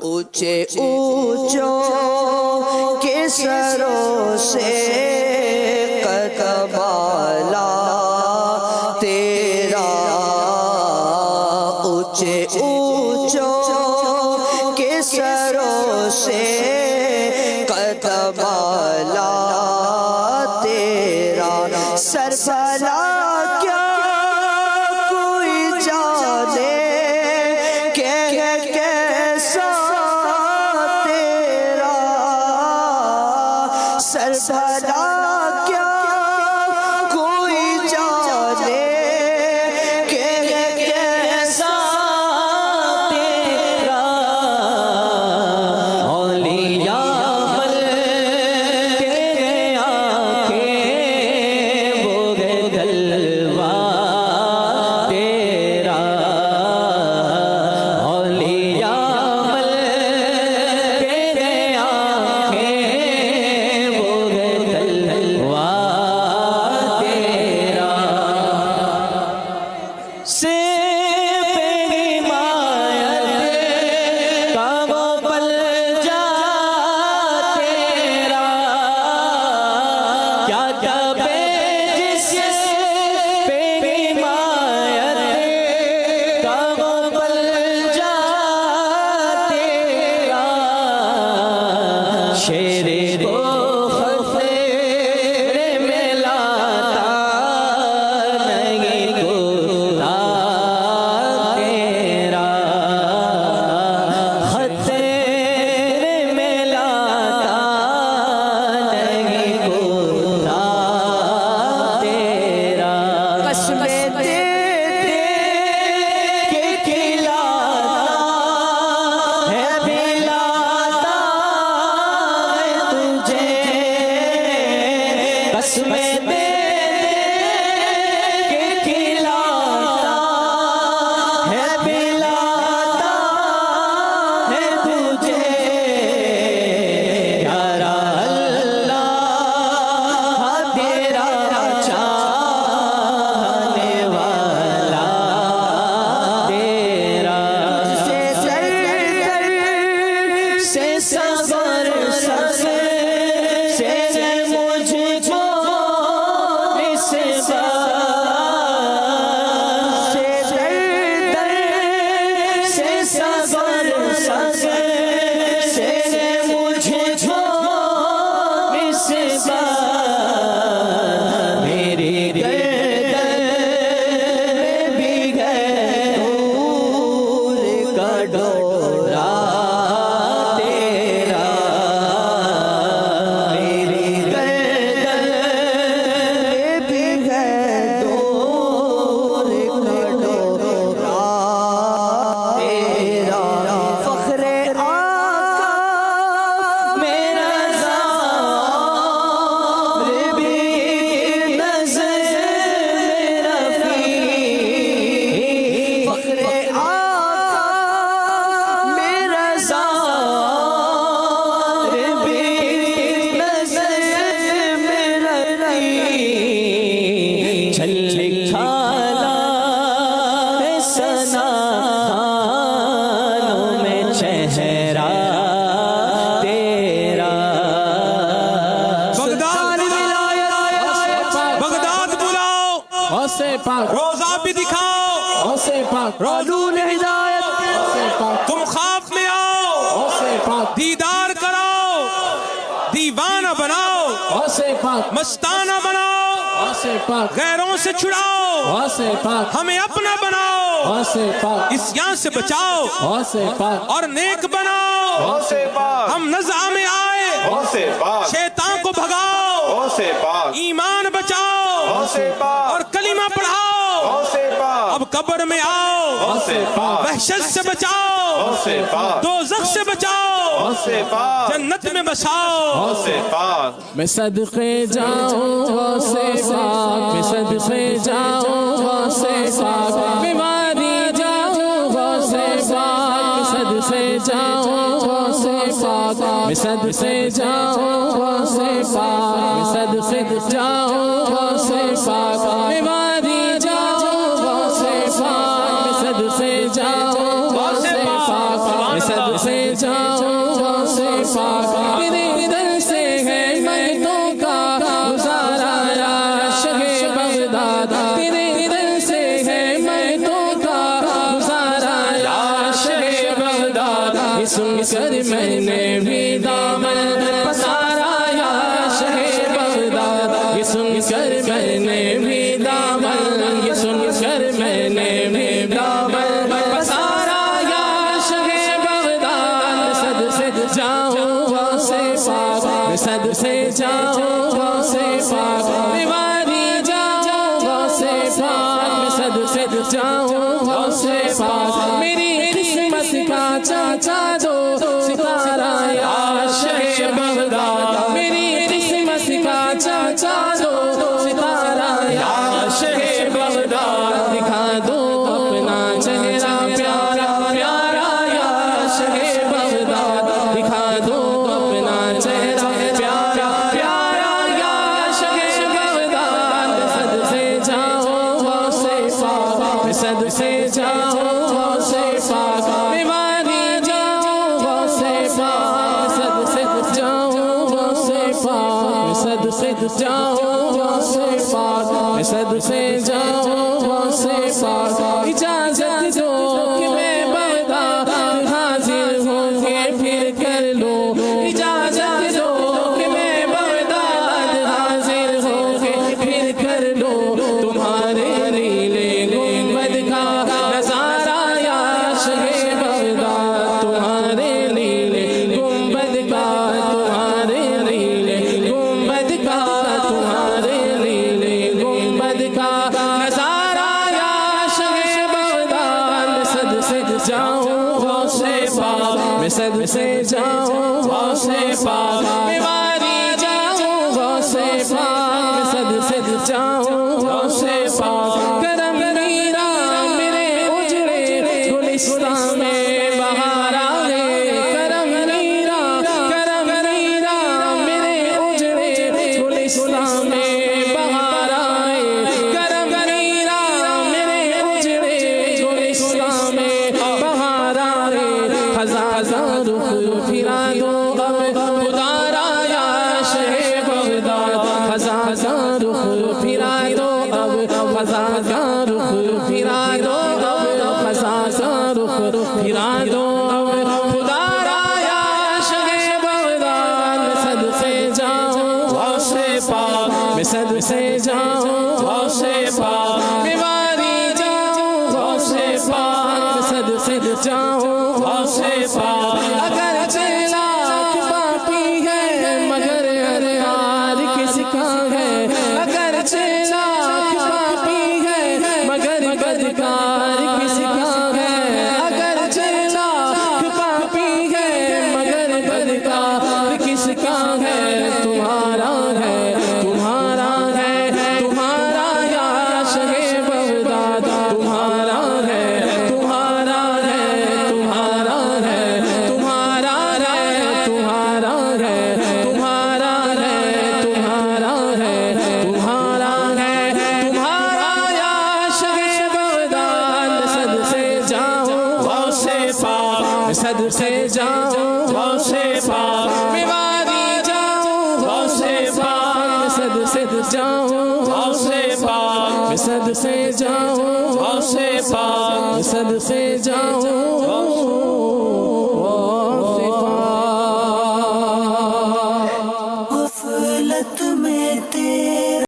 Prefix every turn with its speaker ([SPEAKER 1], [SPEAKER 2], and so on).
[SPEAKER 1] اونچے اونچوں کے سروں سے قدم بالا تیرا، اونچے اونچوں کے سروں سے قدم بالا تیرا، سر بھلا کیا کوئی جانے کہ کیسا تیرا، سر بھلا کیا کوئی جانے کہ کیسا تیرا، اولیاء بل تیرے آنکھیں وہ گلوا تیرا، اولیاء بل تیرے آنکھیں وہ گلوا تیرا، سے حمایت کا وہ پل جا تیرا، کیا کیا بے جس پہ حمایت کا وہ پل جا تیرا، شیر کو خطرے میں لاتا نہیں گولا تیرا، خطرے میں لاتا نہیں گولا تیرا، قسمیں دے دے کے کھلاتا ہے پلاتا ہے تجھے، قسمیں دے دے کے کھلاتا ہے پلاتا ہے تجھے، پیارا اللہ تیرا چاہنے والا تیرا، سے سر سے صبر سے مجھ کو نسبت، سے صبر سے مجھ کو نسبت، میری گردن میں بھی گئے نور کا ڈورا تیرا، میری گردن میں بھی گئے نور کا ڈورا تیرا، فخر آقا میرا ذات بھی نظر رفیع، فخر آقا میرا ذات بھی نظر رفیع، جھلک کھانا ہے ثنا خانوں میں چہرہ تیرا،
[SPEAKER 2] بغداد بغداد بلاؤ،
[SPEAKER 3] غوثِ پاک
[SPEAKER 2] روزہ بھی دکھاؤ،
[SPEAKER 3] غوثِ پاک
[SPEAKER 2] روزون ہدایت،
[SPEAKER 3] غوثِ پاک
[SPEAKER 2] تم خواب میں آؤ،
[SPEAKER 3] غوثِ پاک
[SPEAKER 2] دیدار کراؤ، دیوانہ بناؤ،
[SPEAKER 3] غوثِ پاک
[SPEAKER 2] مستانہ بناؤ،
[SPEAKER 3] غوثِ پاک
[SPEAKER 2] غیروں سے چھڑاؤ،
[SPEAKER 3] غوثِ پاک
[SPEAKER 2] ہمیں اپنا بناؤ،
[SPEAKER 3] غوثِ پاک
[SPEAKER 2] عصیان سے بچاؤ
[SPEAKER 3] غوثِ پاک
[SPEAKER 2] اور نیک بناؤ،
[SPEAKER 4] غوثِ پاک
[SPEAKER 2] ہم نزعہ میں آئے
[SPEAKER 4] غوثِ پاک
[SPEAKER 2] شیطان کو بھگاؤ،
[SPEAKER 4] غوثِ پاک
[SPEAKER 2] ایمان بچاؤ
[SPEAKER 4] غوثِ پاک
[SPEAKER 2] اور کلمہ پڑھاؤ،
[SPEAKER 4] غوثِ پاک
[SPEAKER 2] اب قبر میں آؤ،
[SPEAKER 4] غوثِ پاک
[SPEAKER 2] وحشت سے بچاؤ،
[SPEAKER 4] غوثِ پاک
[SPEAKER 2] دوزخ سے بچاؤ،
[SPEAKER 4] غوثِ پاک
[SPEAKER 2] جنت میں بساؤ،
[SPEAKER 4] غوثِ پاک
[SPEAKER 3] میں صدقے جاؤں غوثِ پاک، میں صدقے جاؤں غوثِ پاک، میں وادی جاؤں غوثِ پاک، میں صدقے جاؤں غوثِ پاک، میں صدقے جاؤں غوثِ پاک، میں صدقے جاؤں غوثِ پاک، میں وادی جاؤں غوثِ پاک، میں صدقے جاؤں غوثِ پاک، میں صدقے جاؤں जाऊं गौसे पाक तेरे दर से है मंगतों का गुजारा या शहे बगदाद तेरे दर से है मंगतों का गुजारा या शहे बगदाद ये सुनकर मैंने भी दामन पसारा या शहे बगदाद ये सुनकर मैंने भी दामन ये सुनकर मैंने भी दामन पसारा या शहे बगदाद सद से जाऊं गौसे पाक सद से जाऊं गौसे पाक बीमारी जाऊं गौसे पाक सद से जाऊं गौसे पाक मेरी किस्मत का चाचा दो सितारा या शहे बगदाद मेरी किस्मत का चाचा दो सितारा या शहे बगदाद दिखा दो अपना चेहरा प्यारा प्यारा या शहे बगदाद दिखा दो अपना चेहरा प्यारा प्यारा या शहे बगदाद सद से जाओ गौसे पाक सद से जाओ गौसे पाक बीमारी जाओ गौसे पाक सद से जाओ गौसे पाक सद से जाओ गौसे पाक सद से जाओ गौसे पाक इजाजत दो कि मैं बगदाद हाजिर होंगे फिर कर लो इजाजत दो कि मैं बगदाद हाजिर होंगे फिर कर लो तुम्हारे नीले गुंबद का नजारा या शहे बगदाद तुम्हारे नीले गुंबद का तुम्हारे नीले गुंबद का तुम्हारे नीले गुंबद का नजारा या शहे बगदाद सद से जाऊं गौसे पाक मैं सद से जाऊं गौसे पाक बीमारी जाऊं गौसे पाक मैं सद से जाऊं गौसे पाक करम मीरा मेरे उजड़े गुलिस्तान में बहार आ गए करम मीरा मेरे उजड़े गुलिस्तान में बहार आए करम मीरा मेरे उजड़े गुलिस्तान में बहार आए हजार रुख फिरा दो अब खुदारा या शहे बगदाद हजार रुख फिरा दो अब हजार रुख फिरा दो अब हजार रुख फिरा दो अब खुदारा या शहे बगदाद सद से जाऊं गौसे पाक मैं सद से जाऊं गौसे पाक बीमारी जाऊं गौसे पाक सद से जाऊं गौसे पाक अगर चला पापी है मगर हर हार किसका है अगर चला पापी है मगर बदकार किसका है अगर चला पापी है मगर बदकार किसका है तुम्हारा है तुम्हारा है तुम्हारा या शहे बगदाद तुम्हारा है तुम्हारा है तुम्हारा है तुम्हारा है तुम्हारा है तुम्हारा है तुम्हारा है तुम्हारा है तुम्हारा या शहे बगदाद सद से जाओ गौसे पाक सद से जाओ गौसे पाक बीमारी जाओ गौसे पाक सद से जाओ गौसे पाक सद से जाओ गौसे पाक सद से जाओ गौसे पाक
[SPEAKER 1] गफलत में तेरे